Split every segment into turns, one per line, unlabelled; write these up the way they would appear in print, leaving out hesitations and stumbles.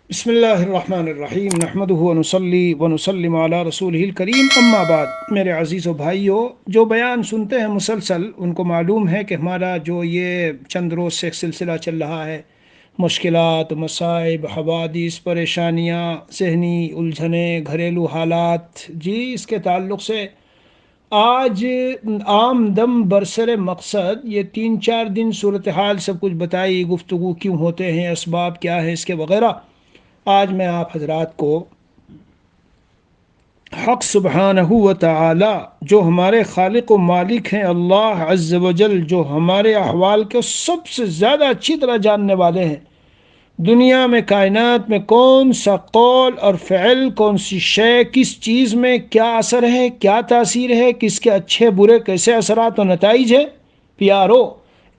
بسم اللہ الرحمن الرحیم نحمدہ ونصلی ونسلم علی رسولہ الکریم اما بعد۔ میرے عزیز و بھائیوں، جو بیان سنتے ہیں مسلسل ان کو معلوم ہے کہ ہمارا جو یہ چند روز سے ایک سلسلہ چل رہا ہے، مشکلات، مصائب، حوادث، پریشانیاں، ذہنی الجھنیں، گھریلو حالات، جی اس کے تعلق سے آج عام دم برسر مقصد یہ 3-4 دن صورتحال سب کچھ بتائی، گفتگو کیوں ہوتے ہیں، اسباب کیا ہے اس کے وغیرہ۔ آج میں آپ حضرات کو حق سبحانہ و تعالی جو ہمارے خالق و مالک ہیں، اللہ عز و جل جو ہمارے احوال کے سب سے زیادہ اچھی طرح جاننے والے ہیں، دنیا میں کائنات میں کون سا قول اور فعل، کون سی شے، کس چیز میں کیا اثر ہے، کیا تاثیر ہے، کس کے اچھے برے کیسے اثرات و نتائج ہیں، پیارو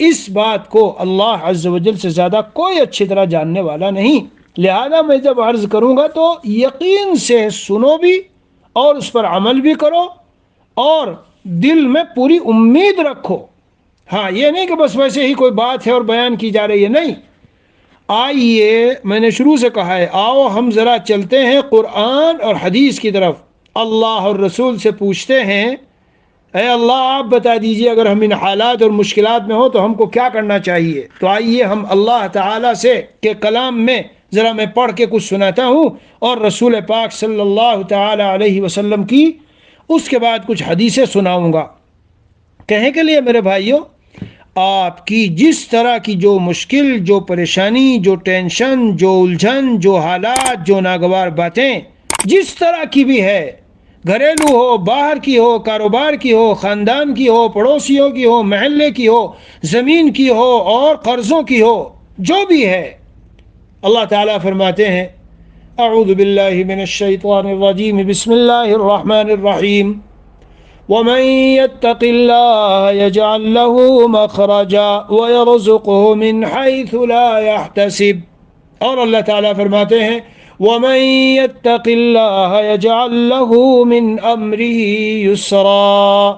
اس بات کو اللہ عز و جل سے زیادہ کوئی اچھی طرح جاننے والا نہیں۔ لہذا میں جب عرض کروں گا تو یقین سے سنو بھی اور اس پر عمل بھی کرو اور دل میں پوری امید رکھو۔ ہاں، یہ نہیں کہ بس ویسے ہی کوئی بات ہے اور بیان کی جا رہی ہے، نہیں۔ آئیے، میں نے شروع سے کہا ہے، آؤ ہم ذرا چلتے ہیں قرآن اور حدیث کی طرف۔ اللہ اور رسول سے پوچھتے ہیں، اے اللہ آپ بتا دیجئے اگر ہم ان حالات اور مشکلات میں ہوں تو ہم کو کیا کرنا چاہیے۔ تو آئیے ہم اللہ تعالیٰ سے کے کلام میں ذرا میں پڑھ کے کچھ سناتا ہوں اور رسول پاک صلی اللہ تعالی علیہ وسلم کی اس کے بعد کچھ حدیثیں سناؤں گا۔ کہیں کے لیے میرے بھائیوں، آپ کی جس طرح کی جو مشکل، جو پریشانی، جو ٹینشن، جو الجھن، جو حالات، جو ناگوار باتیں جس طرح کی بھی ہے، گھریلو ہو، باہر کی ہو، کاروبار کی ہو، خاندان کی ہو، پڑوسیوں کی ہو، محلے کی ہو، زمین کی ہو اور قرضوں کی ہو، جو بھی ہے، اللہ تعالیٰ فرماتے ہیں، اعوذ باللہ من الشیطان الرجیم، بسم اللہ الرحمن الرحیم، ومن يتق الله يجعل له مخرجا ويرزقه من حيث لا يحتسب۔ اور اللہ تعالیٰ فرماتے ہیں، ومن يتق الله يجعل له من امره يسرا۔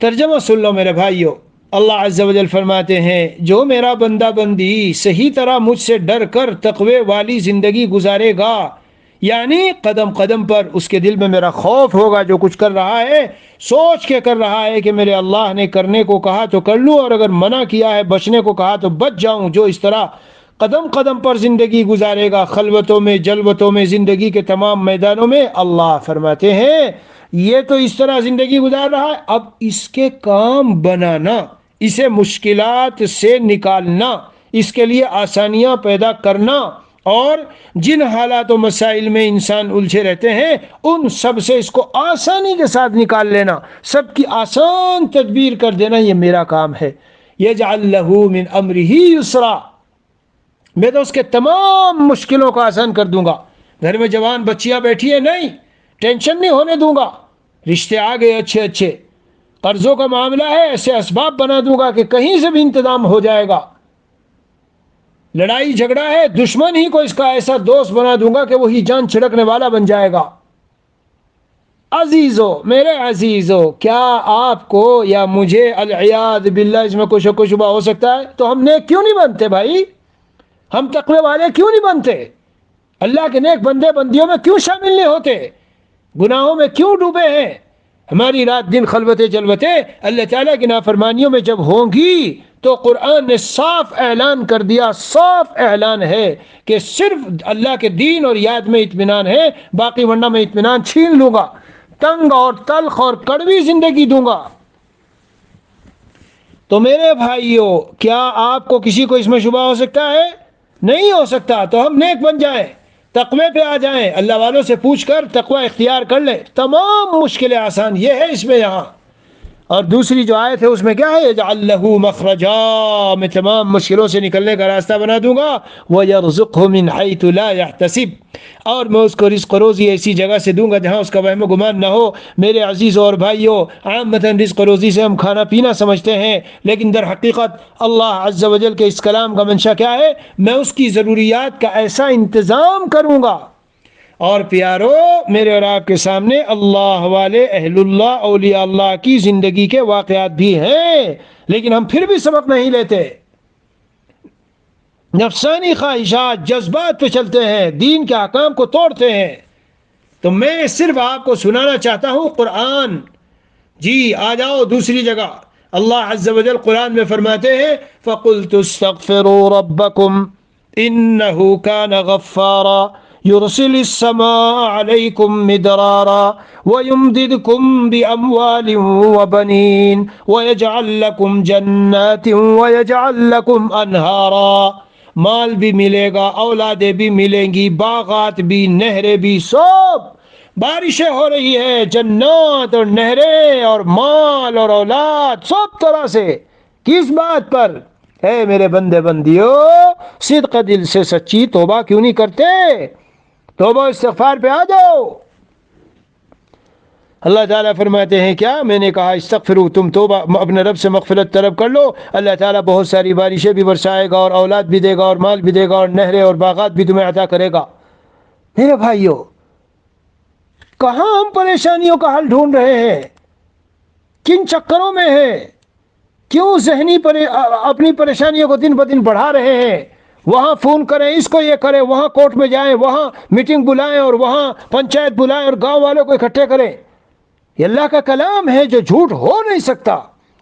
ترجمہ سن لو میرے بھائیو۔ اللہ عز و جل فرماتے ہیں، جو میرا بندہ بندی صحیح طرح مجھ سے ڈر کر تقوی والی زندگی گزارے گا، یعنی قدم قدم پر اس کے دل میں میرا خوف ہوگا، جو کچھ کر رہا ہے سوچ کے کر رہا ہے کہ میرے اللہ نے کرنے کو کہا تو کر لوں، اور اگر منع کیا ہے، بچنے کو کہا تو بچ جاؤں۔ جو اس طرح قدم قدم پر زندگی گزارے گا، خلوتوں میں، جلوتوں میں، زندگی کے تمام میدانوں میں، اللہ فرماتے ہیں یہ تو اس طرح زندگی گزار رہا ہے، اب اس کے کام بنانا، اسے مشکلات سے نکالنا، اس کے لیے آسانیاں پیدا کرنا، اور جن حالات و مسائل میں انسان الجھے رہتے ہیں ان سب سے اس کو آسانی کے ساتھ نکال لینا، سب کی آسان تدبیر کر دینا، یہ میرا کام ہے۔ یجعل لہ من امرہ یسرا، میں تو اس کے تمام مشکلوں کو آسان کر دوں گا۔ گھر میں جوان بچیاں بیٹھی ہیں، نہیں، ٹینشن نہیں ہونے دوں گا۔ رشتے آ گئے اچھے اچھے، قرضوں کا معاملہ ہے، ایسے اسباب بنا دوں گا کہ کہیں سے بھی انتظام ہو جائے گا۔ لڑائی جھگڑا ہے، دشمن ہی کو اس کا ایسا دوست بنا دوں گا کہ وہی جان چھڑکنے والا بن جائے گا۔ عزیزو، میرے عزیزو، کیا آپ کو یا مجھے العیاذ باللہ اس میں کوئی شک و شبہ ہو سکتا ہے؟ تو ہم نیک کیوں نہیں بنتے بھائی؟ ہم تقوی والے کیوں نہیں بنتے؟ اللہ کے نیک بندے بندیوں میں کیوں شامل نہیں ہوتے؟ گناہوں میں کیوں ڈوبے ہیں؟ ہماری رات دن خلوتیں جلوتیں اللہ تعالیٰ کی نافرمانیوں میں جب ہوں گی تو قرآن نے صاف اعلان کر دیا، صاف اعلان ہے کہ صرف اللہ کے دین اور یاد میں اطمینان ہے، باقی ورنہ میں اطمینان چھین لوں گا، تنگ اور تلخ اور کڑوی زندگی دوں گا۔ تو میرے بھائیوں، کیا آپ کو کسی کو اس میں شبہ ہو سکتا ہے؟ نہیں ہو سکتا۔ تو ہم نیک بن جائیں، تقوی پہ آ جائیں، اللہ والوں سے پوچھ کر تقوی اختیار کر لیں، تمام مشکلیں آسان۔ یہ ہے اس میں یہاں۔ اور دوسری جو آیت ہے اس میں کیا ہے؟ یجعل لہ مخرجا، میں تمام مشکلوں سے نکلنے کا راستہ بنا دوں گا، وَيَرْزُقْهُ مِنْ حَيْثُ لَا يَحْتَسِبْ، اور میں اس کو رزق و روزی ایسی جگہ سے دوں گا جہاں اس کا وہم و گمان نہ ہو۔ میرے عزیزوں اور بھائیوں، عامتاً رزق و روزی سے ہم کھانا پینا سمجھتے ہیں، لیکن در حقیقت اللہ عز و جل کے اس کلام کا منشا کیا ہے؟ میں اس کی ضروریات کا ایسا انتظام کروں گا۔ اور پیارو، میرے اور آپ کے سامنے اللہ والے، اہل اللہ، اولیاء اللہ کی زندگی کے واقعات بھی ہیں، لیکن ہم پھر بھی سبق نہیں لیتے۔ نفسانی خواہشات جذبات پہ چلتے ہیں، دین کے احکام کو توڑتے ہیں. تو میں صرف آپ کو سنانا چاہتا ہوں قرآن. جی آ جاؤ دوسری جگہ. اللہ عز و جل قرآن میں فرماتے ہیں فَقُلْتُ اسْتَغْفِرُوا رَبَّكُمْ إِنَّهُ كَانَ غَفَّارًا يُرْسِلِ السَّمَاءَ عَلَيْكُمْ مِدْرَارًا وَيُمْدِدْكُمْ بِأَمْوَالٍ وَبَنِينَ وَيَجْعَلْ لَكُمْ جَنَّاتٍ وَيَجْعَلْ لَكُمْ أَنْهَارًا. مال بھی ملے گا، اولادیں بھی ملیں گی، باغات بھی، نہریں بھی، سب بارشیں ہو رہی ہے، جنات اور نہریں اور مال اور اولاد سب طرح سے. کس بات پر؟ اے میرے بندے بندیو، صدق دل سے سچی توبہ کیوں نہیں کرتے؟ توبہ استغفار پہ آ جاؤ. اللہ تعالیٰ فرماتے ہیں کیا؟ میں نے کہا استغفروا، تم توبہ اپنے رب سے مغفرت طلب کر لو، اللہ تعالیٰ بہت ساری بارشیں بھی برسائے گا اور اولاد بھی دے گا اور مال بھی دے گا اور نہریں اور باغات بھی تمہیں عطا کرے گا. میرے بھائیو، کہاں ہم پریشانیوں کا حل ڈھونڈ رہے ہیں؟ کن چکروں میں ہیں؟ کیوں ذہنی اپنی پریشانیوں کو دن بدن بڑھا رہے ہیں؟ وہاں فون کریں، اس کو یہ کریں، وہاں کورٹ میں جائیں، وہاں میٹنگ بلائیں اور وہاں پنچایت بلائیں اور گاؤں والوں کو اکٹھے کریں. یہ اللہ کا کلام ہے جو جھوٹ ہو نہیں سکتا.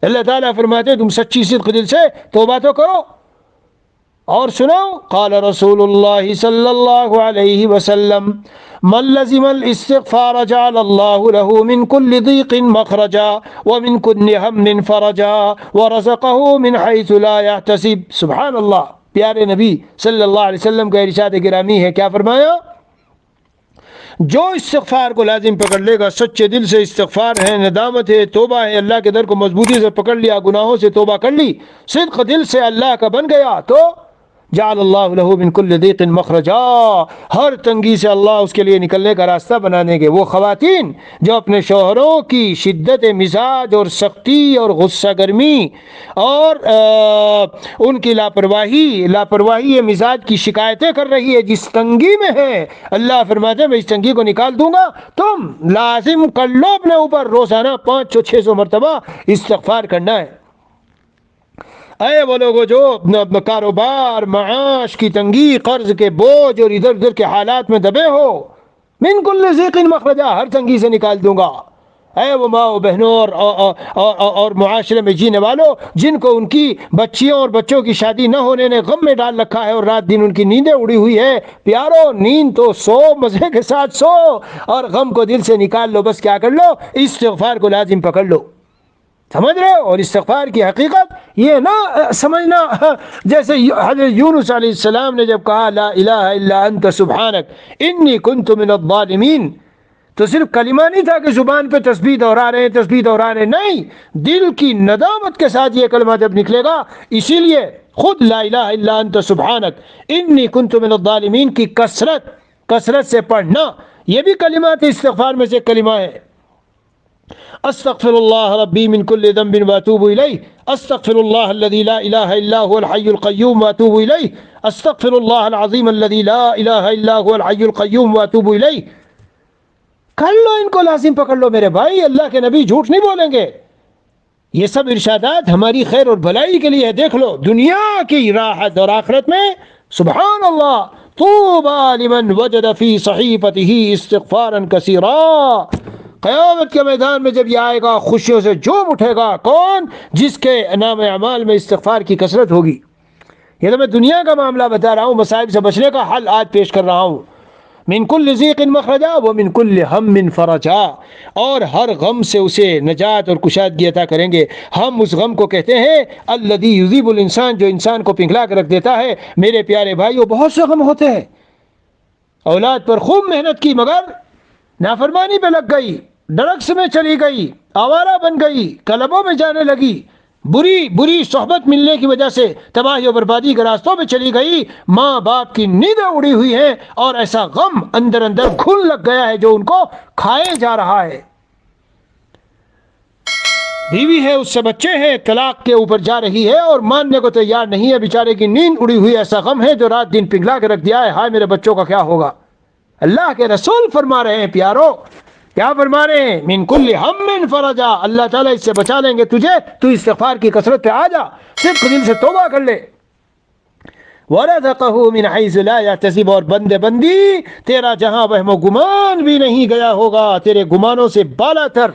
اللہ تعالیٰ فرماتے تم سچی صدق دل سے توبہ تو کرو. اور سنو، قال رسول اللہ صلی اللہ علیہ وسلم من لزم الاستغفار جعل الله له من كل ضيق مخرجا ومن كل هم فرجا ورزقه من حيث لا يحتسب. سبحان اللہ. پیارے نبی صلی اللہ علیہ وسلم کا ارشاد گرامی ہے، کیا فرمایا؟ جو استغفار کو لازم پکڑ لے گا، سچے دل سے استغفار ہے، ندامت ہے، توبہ ہے، اللہ کے در کو مضبوطی سے پکڑ لیا، گناہوں سے توبہ کر لی، صدق دل سے اللہ کا بن گیا، تو جعل اللہ له من كل ضيق مخرجا، ہر تنگی سے اللہ اس کے لیے نکلنے کا راستہ بنا دیں گے. وہ خواتین جو اپنے شوہروں کی شدت مزاج اور سختی اور غصہ گرمی اور ان کی لاپرواہی مزاج کی شکایتیں کر رہی ہے، جس تنگی میں ہے، اللہ فرماتے ہیں میں اس تنگی کو نکال دوں گا. تم لازم کر لو اپنے اوپر روزانہ 500-600 مرتبہ استغفار کرنا ہے. اے وہ لوگوں جو کاروبار، معاش کی تنگی، قرض کے بوجھ اور ادھر ادھر کے حالات میں دبے ہو، من کل ضیق مخرجا، ہر تنگی سے نکال دوں گا. اے وہ ماں و بہنوں اور معاشرے میں جینے والوں جن کو ان کی بچیوں اور بچوں کی شادی نہ ہونے نے غم میں ڈال رکھا ہے اور رات دن ان کی نیندیں اڑی ہوئی ہے، پیارو نیند تو سو، مزے کے ساتھ سو اور غم کو دل سے نکال لو. بس کیا کر لو؟ استغفار کو لازم پکڑ لو. سمجھ رہے ہو؟ اور استغفار کی حقیقت یہ نہ سمجھنا جیسے حضرت یونس علیہ السلام نے جب کہا لا الہ الا انت سبحانک انی کنت من الظالمین، تو صرف کلمہ نہیں تھا کہ زبان پہ تسبیح دہرا رہے ہیں، نہیں، دل کی ندامت کے ساتھ یہ کلمہ جب نکلے گا. اسی لیے خود لا الہ الا انت سبحانک انی کنت من الظالمین کی کثرت سے پڑھنا، یہ بھی کلمات استغفار میں سے کلمہ ہے. استغفر اللہ ربی من کل ذنب واتوب الیہ، استغفر اللہ الذی لا الہ الا هو الحی القیوم واتوب الیہ، استغفر اللہ العظیم الذی لا الہ الا هو الحی القیوم واتوب الیہ. کر لو، ان کو لازم پکڑ لو میرے بھائی. اللہ کے نبی جھوٹ نہیں بولیں گے. یہ سب ارشادات ہماری خیر اور بھلائی کے لیے ہے. دیکھ لو دنیا کی راحت اور آخرت میں، سبحان اللہ، طوبى لمن وجد فی صحیفته استغفارا کثیرا. قیامت کے میدان میں جب یہ آئے گا، خوشیوں سے جھوم اٹھے گا. کون؟ جس کے نام اعمال میں استغفار کی کثرت ہوگی. یہ تو میں دنیا کا معاملہ بتا رہا ہوں، مصائب سے بچنے کا حل آج پیش کر رہا ہوں. من کل ضیق مخرجا ومن کل ہم فرجا، اور ہر غم سے اسے نجات اور کشادگی عطا کریں گے. ہم اس غم کو کہتے ہیں الذی یذیب الانسان، جو انسان کو پنگلا کر رکھ دیتا ہے. میرے پیارے بھائیو، بہت سے غم ہوتے ہیں. اولاد پر خوب محنت کی مگر نافرمانی پہ لگ گئی، ڈرگس میں چلی گئی، آوارہ بن گئی، کلبوں میں جانے لگی، بری صحبت ملنے کی وجہ سے تباہی و بربادی کے راستوں پہ چلی گئی، ماں باپ کی نیندیں اڑی ہوئی ہیں اور ایسا غم اندر گھن لگ گیا ہے جو ان کو کھائے جا رہا ہے. بیوی ہے، اس سے بچے ہیں، طلاق کے اوپر جا رہی ہے اور ماننے کو تیار نہیں ہے، بیچارے کی نیند اڑی ہوئی. ایسا غم ہے جو رات دن پنگلا کے رکھ دیا ہے. ہائے میرے بچوں کا کیا ہوگا؟ اللہ کے رسول فرما رہے ہیں پیارو، کیا فرما رہے ہیں؟ من کل ہم فرجا، اللہ تعالیٰ اس سے بچا لیں گے تجھے. تو استغفار کی کثرت پہ آ جا، صرف دل سے توبہ کر لے. وَرَزَقَهُ مِنْ حَيْثُ لَا يَحْتَسِبُ، اور بندے بندی تیرا جہاں وہم و گمان بھی نہیں گیا ہوگا، تیرے گمانوں سے بالا تر۔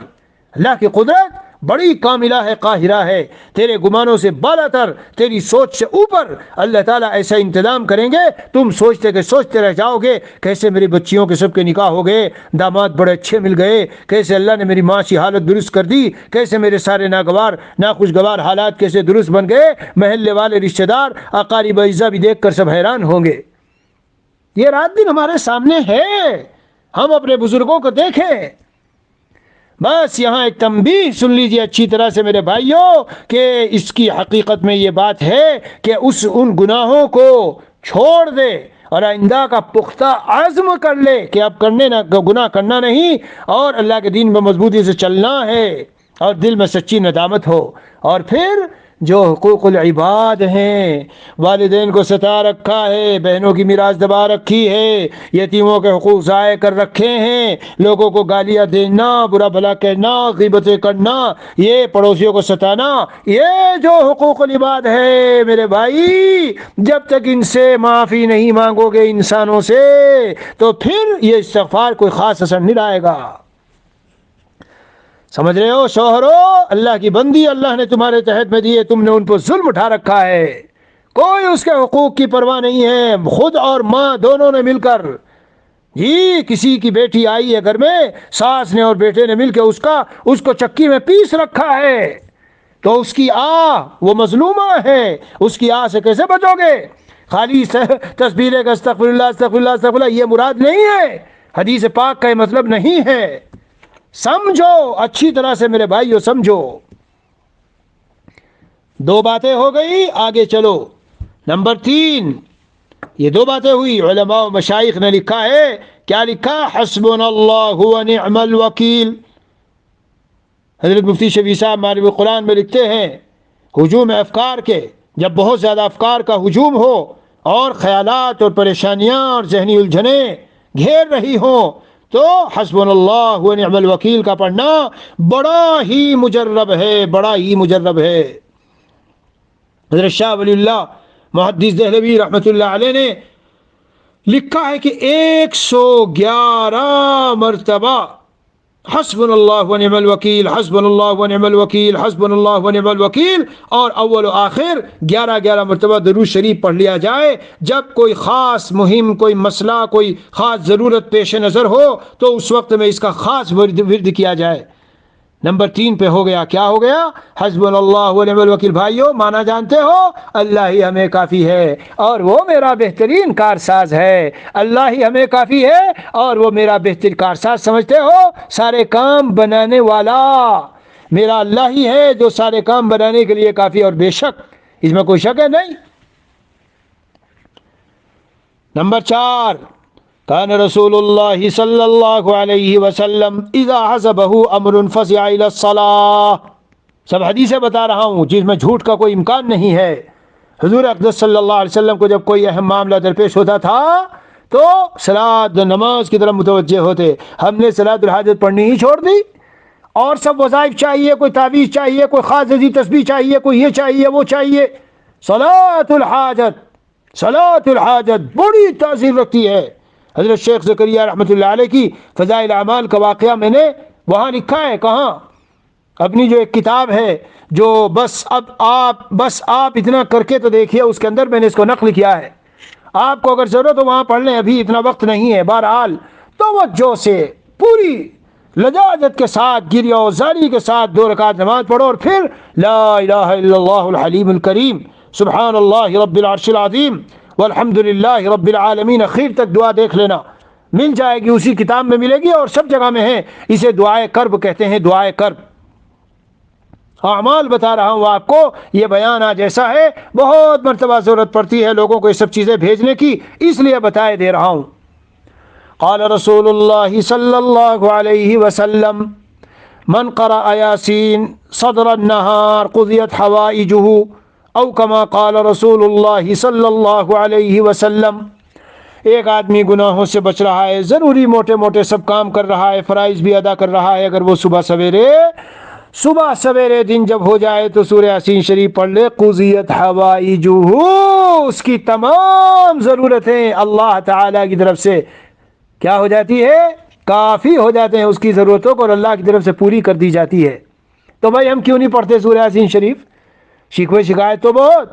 اللہ کی قدرت بڑی کاملہ ہے، قاہرہ ہے، تیرے گمانوں سے بالا تر، تیری سوچ سے اوپر اللہ تعالیٰ ایسا انتظام کریں گے، تم سوچتے رہ جاؤ گے کیسے میری بچیوں کے سب کے نکاح ہو گئے، داماد بڑے اچھے مل گئے، کیسے اللہ نے میری معاشی حالت درست کر دی، کیسے میرے سارے ناخوشگوار حالات کیسے درست بن گئے، محلے والے رشتہ دار اقارب اعزاء بھی دیکھ کر سب حیران ہوں گے۔ یہ رات دن ہمارے سامنے ہے، ہم اپنے بزرگوں کو دیکھیں۔ بس یہاں ایک تنبیہ سن لیجئے اچھی طرح سے میرے بھائیوں، کہ اس کی حقیقت میں یہ بات ہے کہ ان گناہوں کو چھوڑ دے اور آئندہ کا پختہ عزم کر لے کہ اب گناہ کرنا نہیں، اور اللہ کے دین میں مضبوطی سے چلنا ہے، اور دل میں سچی ندامت ہو۔ اور پھر جو حقوق العباد ہیں، والدین کو ستا رکھا ہے، بہنوں کی میراث دبا رکھی ہے، یتیموں کے حقوق ضائع کر رکھے ہیں، لوگوں کو گالیاں دینا، برا بھلا کہنا، غیبتیں کرنا، یہ پڑوسیوں کو ستانا، یہ جو حقوق العباد ہے میرے بھائی، جب تک ان سے معافی نہیں مانگو گے انسانوں سے، تو پھر یہ استغفار کوئی خاص اثر نہیں لائے گا۔ سمجھ رہے ہو شوہرو، اللہ کی بندی اللہ نے تمہارے تحت میں دیے، تم نے ان پر ظلم اٹھا رکھا ہے، کوئی اس کے حقوق کی پرواہ نہیں ہے، خود اور ماں دونوں نے مل کر، جی کسی کی بیٹی آئی ہے گھر میں، ساس نے اور بیٹے نے مل کے اس کو چکی میں پیس رکھا ہے، تو اس کی وہ مظلومہ ہے، اس کی سے کیسے بچو گے؟ خالی تسبیح کا استغفر اللہ استغفر اللہ استغفر اللہ یہ مراد نہیں ہے، حدیث پاک کا یہ مطلب نہیں ہے۔ سمجھو اچھی طرح سے میرے بھائیو، سمجھو۔ دو باتیں ہو گئی، آگے چلو۔ نمبر 3، یہ دو باتیں ہوئی، علماء و مشائخ نے لکھا ہے، کیا لکھا؟ حسبنا اللہ و نعم الوکیل۔ حضرت مفتی شفیع صاحب معرب القرآن میں لکھتے ہیں، ہجوم افکار کے، جب بہت زیادہ افکار کا ہجوم ہو اور خیالات اور پریشانیاں اور ذہنی الجھنیں گھیر رہی ہوں، تو حسبنا اللہ و نعم الوکیل کا پڑھنا بڑا ہی مجرب ہے، بڑا ہی مجرب ہے۔ حضرت شاہ ولی اللہ محدث دہلوی رحمۃ اللہ علیہ نے لکھا ہے کہ 111 مرتبہ حسبنا اللہ و نعم الوکیل، حسبنا اللہ و نعم الوکیل، حسبنا اللہ و نعم الوکیل، اور اول و آخر 11 مرتبہ درود شریف پڑھ لیا جائے۔ جب کوئی خاص مہم، کوئی مسئلہ، کوئی خاص ضرورت پیش نظر ہو تو اس وقت میں اس کا خاص ورد کیا جائے۔ نمبر 3 پہ ہو گیا، کیا ہو گیا؟ حسبنا اللہ و نعم الوکیل۔ بھائیو مانا جانتے ہو؟ اللہ ہی ہمیں کافی ہے اور وہ میرا بہترین کارساز ہے، اللہ ہی ہمیں کافی ہے اور وہ میرا بہترین کارساز۔ سمجھتے ہو؟ سارے کام بنانے والا میرا اللہ ہی ہے جو سارے کام بنانے کے لیے کافی، اور بے شک اس میں کوئی شک ہے نہیں۔ نمبر 4، کان رسول اللہ صلی اللہ علیہ وسلم اذا حزبہ امر فزع الی الصلاۃ۔ سب حدیثیں بتا رہا ہوں جس میں جھوٹ کا کوئی امکان نہیں ہے۔ حضور اقدس صلی اللہ علیہ وسلم کو جب کوئی اہم معاملہ درپیش ہوتا تھا تو صلاۃ نماز کی طرف متوجہ ہوتے۔ ہم نے صلاۃ الحاجت پڑھنی ہی چھوڑ دی، اور سب وظائف چاہیے، کوئی تعویذ چاہیے، کوئی خاص عزیز تسبیح چاہیے، کوئی یہ چاہیے وہ چاہیے۔ صلاۃ الحاجت بڑی تاثیر رکھتی ہے۔ حضرت شیخ زکریا رحمۃ اللہ علیہ کی فضائل اعمال کا واقعہ میں نے وہاں لکھا ہے، کہاں؟ اپنی جو ایک کتاب ہے، جو بس آپ اتنا کر کے تو دیکھیے، اس کے اندر میں نے اس کو نقل کیا ہے، آپ کو اگر ضرورت ہو وہاں پڑھ لیں، ابھی اتنا وقت نہیں ہے۔ بہرحال توجہ سے پوری لجاجت کے ساتھ، گریہ و زاری کے ساتھ 2 رکعت نماز پڑھو، اور پھر لا الہ الا اللہ الحلیم الکریم، سبحان اللہ رب العرش العظیم والحمد للہ رب العالمین، اخیر تک دعا دیکھ لینا، مل جائے گی، اسی کتاب میں ملے گی اور سب جگہ میں ہے۔ اسے دعائے کرب کہتے ہیں، دعائے کرب۔ اعمال بتا رہا ہوں آپ کو، یہ بیان آج ایسا ہے، بہت مرتبہ ضرورت پڑتی ہے لوگوں کو یہ سب چیزیں بھیجنے کی، اس لیے بتائے دے رہا ہوں۔ قال رسول اللہ صلی اللہ علیہ وسلم من قرأ یاسین صدر النہار قضیت حوائجہ، او کما قال رسول اللہ صلی اللہ علیہ وسلم۔ ایک آدمی گناہوں سے بچ رہا ہے، ضروری موٹے موٹے سب کام کر رہا ہے، فرائض بھی ادا کر رہا ہے، اگر وہ صبح سویرے صبح سویرے دن جب ہو جائے تو سورہ یاسین شریف پڑھ لے. قضیت حوائجہ، اس کی تمام ضرورتیں اللہ تعالی کی طرف سے کیا ہو جاتی ہے؟ کافی ہو جاتے ہیں اس کی ضرورتوں کو، اور اللہ کی طرف سے پوری کر دی جاتی ہے. تو بھائی ہم کیوں نہیں پڑھتے سورہ یاسین شریف؟ شکوے شکایت تو بہت،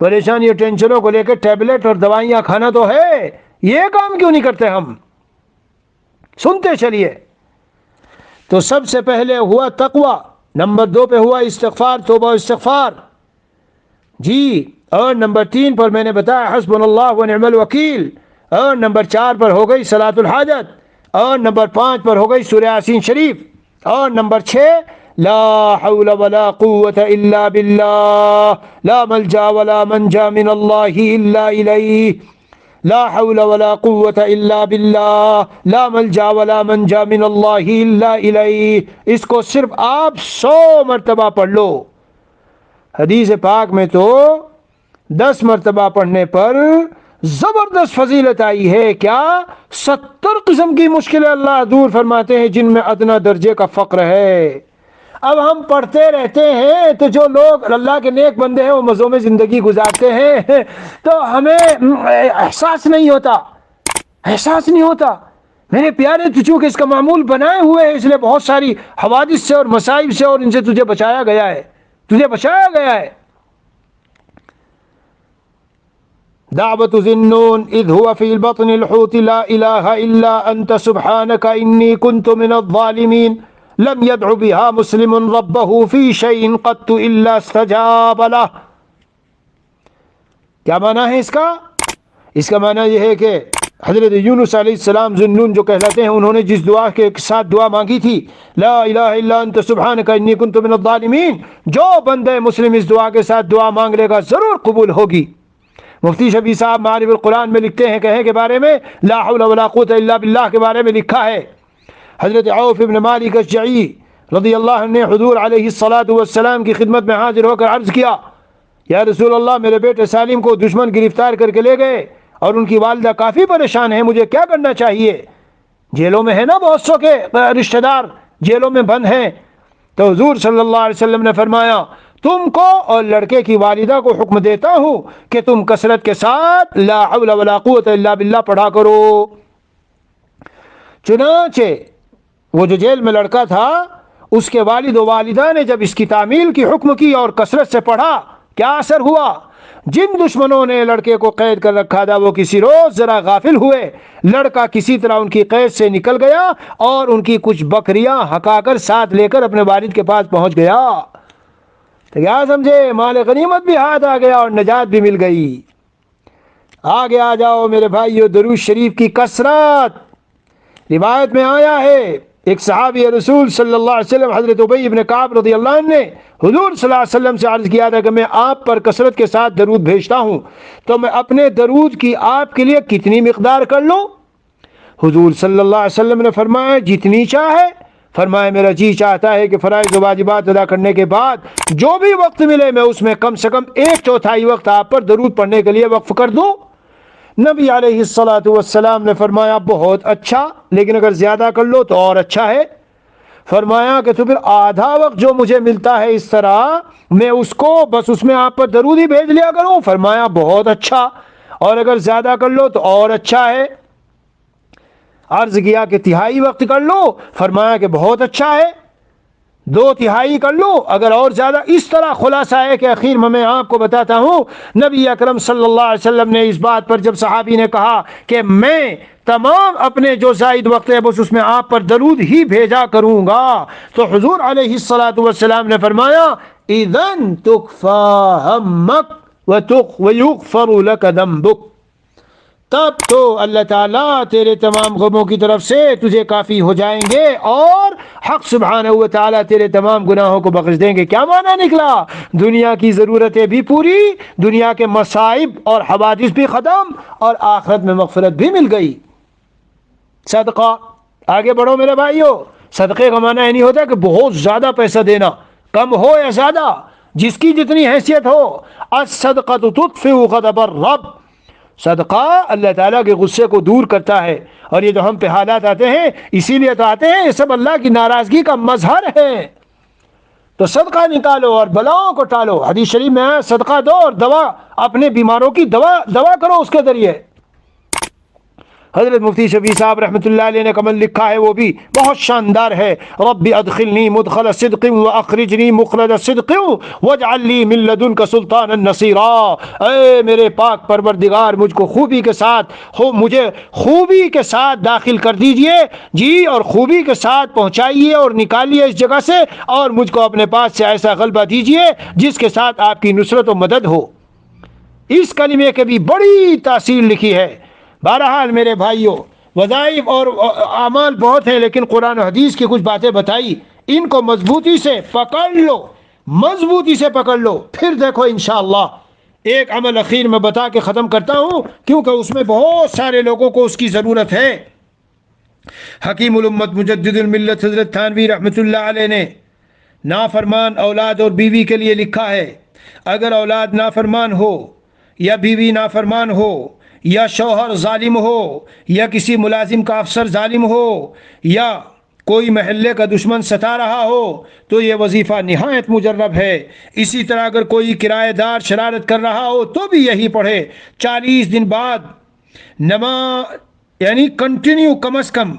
پریشانی اور ٹینشنوں کو لے کے ٹیبلٹ اور دوائیاں کھانا تو ہے، یہ کام کیوں نہیں کرتے ہم؟ سنتے چلیے. تو سب سے پہلے ہوا تقوی، نمبر 2 پہ ہوا استغفار، توبہ و استغفار جی، اور نمبر 3 پر میں نے بتایا حسبنا اللہ و نعم الوکیل، اور نمبر 4 پر ہو گئی صلاۃ الحاجت، اور نمبر 5 پر ہو گئی سورہ یاسین شریف، اور نمبر 6 لا حول ولا قوة الا باللہ، لا ملجا ولا منجا من اللہ الا الیہ، لا حول ولا قوة الا باللہ، لا ملجا ولا منجا من اللہ الا الیہ. اس کو صرف آپ 100 مرتبہ پڑھ لو. حدیث پاک میں تو 10 مرتبہ پڑھنے پر زبردست فضیلت آئی ہے. کیا 70 قسم کی مشکلیں اللہ دور فرماتے ہیں جن میں ادنا درجے کا فقر ہے. اب ہم پڑھتے رہتے ہیں تو جو لوگ اللہ کے نیک بندے ہیں وہ مزوں میں زندگی گزارتے ہیں، تو ہمیں احساس نہیں ہوتا. میرے پیارے، تو چونکہ اس کا معمول بنائے ہوئے ہیں، اس لیے بہت ساری حوادث سے اور مصائب سے اور ان سے تجھے بچایا گیا ہے. دعوت ذنون اذ هو في البطن الحوت لا اله الا انت سبحانك اني كنت من الظالمين لم يدع بها مسلم ربه في شيء قط الا استجاب له. کیا معنی ہے اس کا؟ اس کا معنی یہ ہے کہ حضرت یونس علیہ السلام ذنون جو کہلاتے ہیں، انہوں نے جس دعا کے ساتھ دعا مانگی تھی، لا الہ الا انت سبحانک انی کنت من الظالمین، جو بندہ مسلم اس دعا کے ساتھ دعا مانگ لے گا ضرور قبول ہوگی. مفتی شفیع صاحب معارف القرآن میں لکھتے ہیں، کہیں کے بارے میں لا حول ولا قوت الا باللہ کے بارے میں لکھا ہے، حضرت عوف ابن مالک اشجعی رضی اللہ عنہ نے حضور علیہ الصلاۃ والسلام کی خدمت میں حاضر ہو کر عرض کیا، یا رسول اللہ، میرے بیٹے سالم کو دشمن گرفتار کر کے لے گئے اور ان کی والدہ کافی پریشان ہیں، مجھے کیا کرنا چاہیے؟ جیلوں میں ہے نا بہت سو کے رشتہ دار جیلوں میں بند ہیں. تو حضور صلی اللہ علیہ وسلم نے فرمایا، تم کو اور لڑکے کی والدہ کو حکم دیتا ہوں کہ تم کثرت کے ساتھ لا حول ولا قوت الا باللہ پڑھا کرو. چنانچہ وہ جو جیل میں لڑکا تھا، اس کے والد و والدہ نے جب اس کی تعمیل کی حکم کی اور کثرت سے پڑھا، کیا اثر ہوا؟ جن دشمنوں نے لڑکے کو قید کر رکھا تھا وہ کسی روز ذرا غافل ہوئے، لڑکا کسی طرح ان کی قید سے نکل گیا اور ان کی کچھ بکریاں ہکا کر ساتھ لے کر اپنے والد کے پاس پہنچ گیا. تو کیا سمجھے؟ مال غنیمت بھی ہاتھ آ گیا اور نجات بھی مل گئی. آگے آ جاؤ میرے بھائیو، درود شریف کی کثرت. روایت میں آیا ہے، ایک صحابی رسول صلی اللہ علیہ وسلم حضرت ابی ابن کعب رضی اللہ عنہ نے حضور صلی اللہ علیہ وسلم سے عرض کیا تھا کہ میں آپ پر کثرت کے ساتھ درود بھیجتا ہوں، تو میں اپنے درود کی آپ کے لیے کتنی مقدار کر لوں؟ حضور صلی اللہ علیہ وسلم نے فرمایا، جتنی چاہے. فرمایا، میرا جی چاہتا ہے کہ فرائض و واجبات ادا کرنے کے بعد جو بھی وقت ملے میں اس میں کم سے کم 1/4 وقت آپ پر درود پڑھنے کے لیے وقف کر دوں. نبی علیہ الصلاۃ والسلام نے فرمایا، بہت اچھا، لیکن اگر زیادہ کر لو تو اور اچھا ہے. فرمایا کہ تو پھر آدھا وقت جو مجھے ملتا ہے اس طرح میں اس کو بس اس میں آپ پر درود ہی بھیج لیا کروں. فرمایا، بہت اچھا، اور اگر زیادہ کر لو تو اور اچھا ہے. عرض کیا کہ تہائی وقت کر لو؟ فرمایا کہ بہت اچھا ہے، 2/3 کر لو اگر اور زیادہ. اس طرح خلاصہ ہے کہ اخیر میں آپ کو بتاتا ہوں، نبی اکرم صلی اللہ علیہ وسلم نے اس بات پر جب صحابی نے کہا کہ میں تمام اپنے جو زائد وقت ہے بس اس میں آپ پر درود ہی بھیجا کروں گا، تو حضور علیہ الصلاۃ والسلام نے فرمایا، اذن تکفا ہمک ویغفر لک ذنبک، تب تو اللہ تعالیٰ تیرے تمام غموں کی طرف سے تجھے کافی ہو جائیں گے اور حق سبحانہ و تعالیٰ تیرے تمام گناہوں کو بخش دیں گے. کیا معنی نکلا؟ دنیا کی ضرورتیں بھی پوری، دنیا کے مصائب اور حوادث بھی ختم، اور آخرت میں مغفرت بھی مل گئی. صدقہ، آگے بڑھو میرے بھائیو. صدقے کا معنی یہ نہیں ہوتا کہ بہت زیادہ پیسہ دینا، کم ہو یا زیادہ، جس کی جتنی حیثیت ہو. الصدقۃ تطفئ غضب الرب، صدقہ اللہ تعالیٰ کے غصے کو دور کرتا ہے. اور یہ جو ہم پہ حالات آتے ہیں اسی لیے تو آتے ہیں، یہ سب اللہ کی ناراضگی کا مظہر ہے. تو صدقہ نکالو اور بلاؤں کو ٹالو. حدیث شریف میں ہے صدقہ دو اور دوا اپنے بیماروں کی دوا کرو اس کے ذریعے. حضرت مفتی شفیع صاحب رحمۃ اللہ علیہ نے کمل لکھا ہے، وہ بھی بہت شاندار ہے. رب ادخلنی مدخل صدق واخرجنی مخرج صدق واجعل لی من لدنک سلطانا نصیرا. اے میرے پاک پروردگار، مجھ کو مجھے خوبی کے ساتھ داخل کر دیجئے جی، اور خوبی کے ساتھ پہنچائیے اور نکالیے اس جگہ سے، اور مجھ کو اپنے پاس سے ایسا غلبہ دیجئے جس کے ساتھ آپ کی نصرت و مدد ہو. اس کلمے کے بھی بڑی تاثیر لکھی ہے. بہرحال میرے بھائیوں، وظائف اور اعمال بہت ہیں، لیکن قرآن و حدیث کی کچھ باتیں بتائی، ان کو مضبوطی سے پکڑ لو، پھر دیکھو انشاءاللہ. ایک عمل اخیر میں بتا کے ختم کرتا ہوں، کیونکہ اس میں بہت سارے لوگوں کو اس کی ضرورت ہے. حکیم الامت مجدد الملت حضرت تھانوی رحمۃ اللہ علیہ نے نافرمان اولاد اور بیوی کے لیے لکھا ہے، اگر اولاد نافرمان ہو یا بیوی نافرمان ہو یا شوہر ظالم ہو یا کسی ملازم کا افسر ظالم ہو یا کوئی محلے کا دشمن ستا رہا ہو تو یہ وظیفہ نہایت مجرب ہے. اسی طرح اگر کوئی کرایہ دار شرارت کر رہا ہو تو بھی یہی پڑھے. 40 دن بعد نماز، یعنی کنٹینیو، کم از کم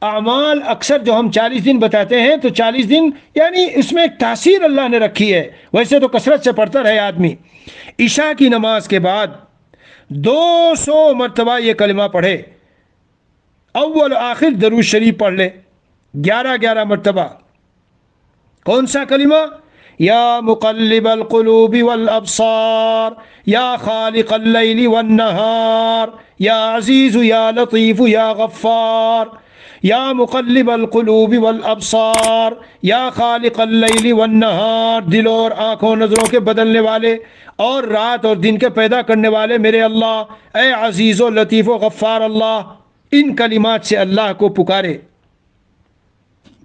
اعمال اکثر جو ہم 40 دن بتاتے ہیں تو 40 دن یعنی اس میں ایک تاثیر اللہ نے رکھی ہے. ویسے تو کثرت سے پڑھتا رہے آدمی. عشاء کی نماز کے بعد 200 مرتبہ یہ کلمہ پڑھے، اول آخر درود شریف پڑھ لے 11 مرتبہ. کون سا کلمہ؟ یا مقلب القلوب والابصار، یا خالق اللیل والنہار، یا عزیز یا لطیف یا غفار. یا مقلب القلوب والابصار، یا خالق اللیل والنہار، دلوں اور آنکھوں نظروں کے بدلنے والے اور رات اور دن کے پیدا کرنے والے میرے اللہ، اے عزیز و لطیف و غفار اللہ. ان کلمات سے اللہ کو پکارے.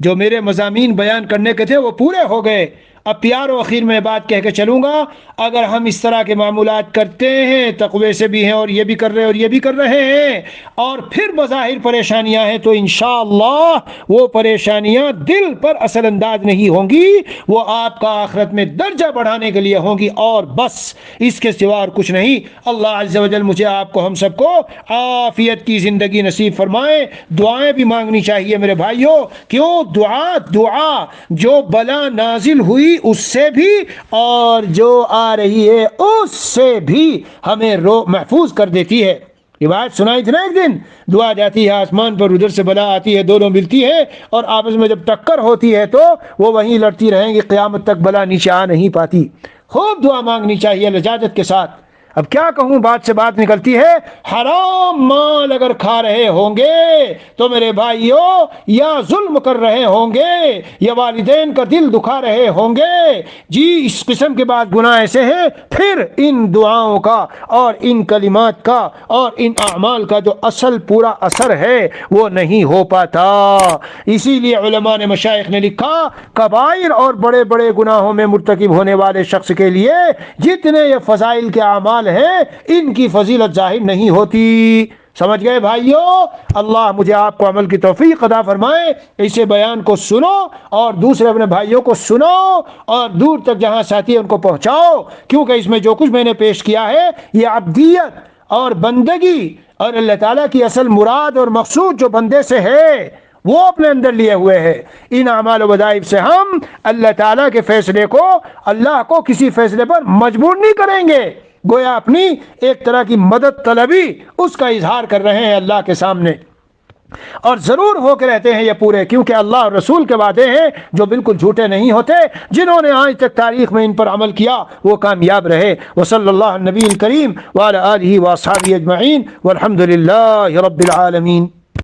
جو میرے مضامین بیان کرنے کے تھے وہ پورے ہو گئے. اب پیار و اخیر میں بات کہہ کے چلوں گا، اگر ہم اس طرح کے معمولات کرتے ہیں، تقوی سے بھی ہیں اور یہ بھی کر رہے ہیں اور یہ بھی کر رہے ہیں، اور پھر بظاہر پریشانیاں ہیں، تو انشاءاللہ وہ پریشانیاں دل پر اثر انداز نہیں ہوں گی، وہ آپ کا آخرت میں درجہ بڑھانے کے لیے ہوں گی، اور بس اس کے سوا اور کچھ نہیں. اللہ عز و جل مجھے آپ کو ہم سب کو عافیت کی زندگی نصیب فرمائے. دعائیں بھی مانگنی چاہیے میرے بھائیوں. کیوں؟ دعا جو بلا نازل ہوئی اس سے بھی اور جو آ رہی ہے اس سے بھی ہمیں محفوظ کر دیتی ہے. روایت سنائی تھی نا ایک دن، دعا جاتی ہے آسمان پر، ادھر سے بلا آتی ہے، دونوں ملتی ہے اور آپس میں جب ٹکر ہوتی ہے تو وہ وہیں لڑتی رہیں گی، قیامت تک بلا نیچے آ نہیں پاتی. خوب دعا مانگنی چاہیے لجاجت کے ساتھ. اب کیا کہوں، بات سے بات نکلتی ہے. حرام مال اگر کھا رہے ہوں گے تو میرے بھائیوں، یا ظلم کر رہے ہوں گے یا والدین کا دل دکھا رہے ہوں گے جی، اس قسم کے بعد گناہ ایسے ہیں، پھر ان دعاؤں کا اور ان کلمات کا اور ان اعمال کا جو اصل پورا اثر ہے وہ نہیں ہو پاتا. اسی لیے علماء نے، مشائخ نے لکھا، کبائر اور بڑے بڑے گناہوں میں مرتکب ہونے والے شخص کے لیے جتنے یہ فضائل کے اعمال ہیں ان کی فضیلت ظاہر نہیں ہوتی. سمجھ گئے بھائیوں؟ اللہ مجھے آپ کو عمل کی توفیق عطا فرمائے. اسے بیان کو سنو اور دوسرے اپنے بھائیوں کو سنو اور دور تک جہاں ساتھی ہیں ان کو پہنچاؤ، کیونکہ اس میں جو کچھ میں نے پیش کیا ہے یہ عبدیت اور بندگی اور اللہ تعالیٰ کی اصل مراد اور مقصود جو بندے سے ہے وہ اپنے اندر لیے ہوئے ہیں. ان اعمال و وظائف سے ہم اللہ تعالیٰ کے فیصلے کو، اللہ کو کسی فیصلے پر مجبور نہیں کریں گے، گویا اپنی ایک طرح کی مدد طلبی اس کا اظہار کر رہے ہیں اللہ کے سامنے، اور ضرور ہو کے رہتے ہیں یہ پورے، کیونکہ اللہ اور رسول کے وعدے ہیں جو بالکل جھوٹے نہیں ہوتے. جنہوں نے آج تک تاریخ میں ان پر عمل کیا وہ کامیاب رہے. وصلی اللہ علی النبی الکریم وعلی آلہ واصحابہ اجمعین والحمد للہ رب العالمین.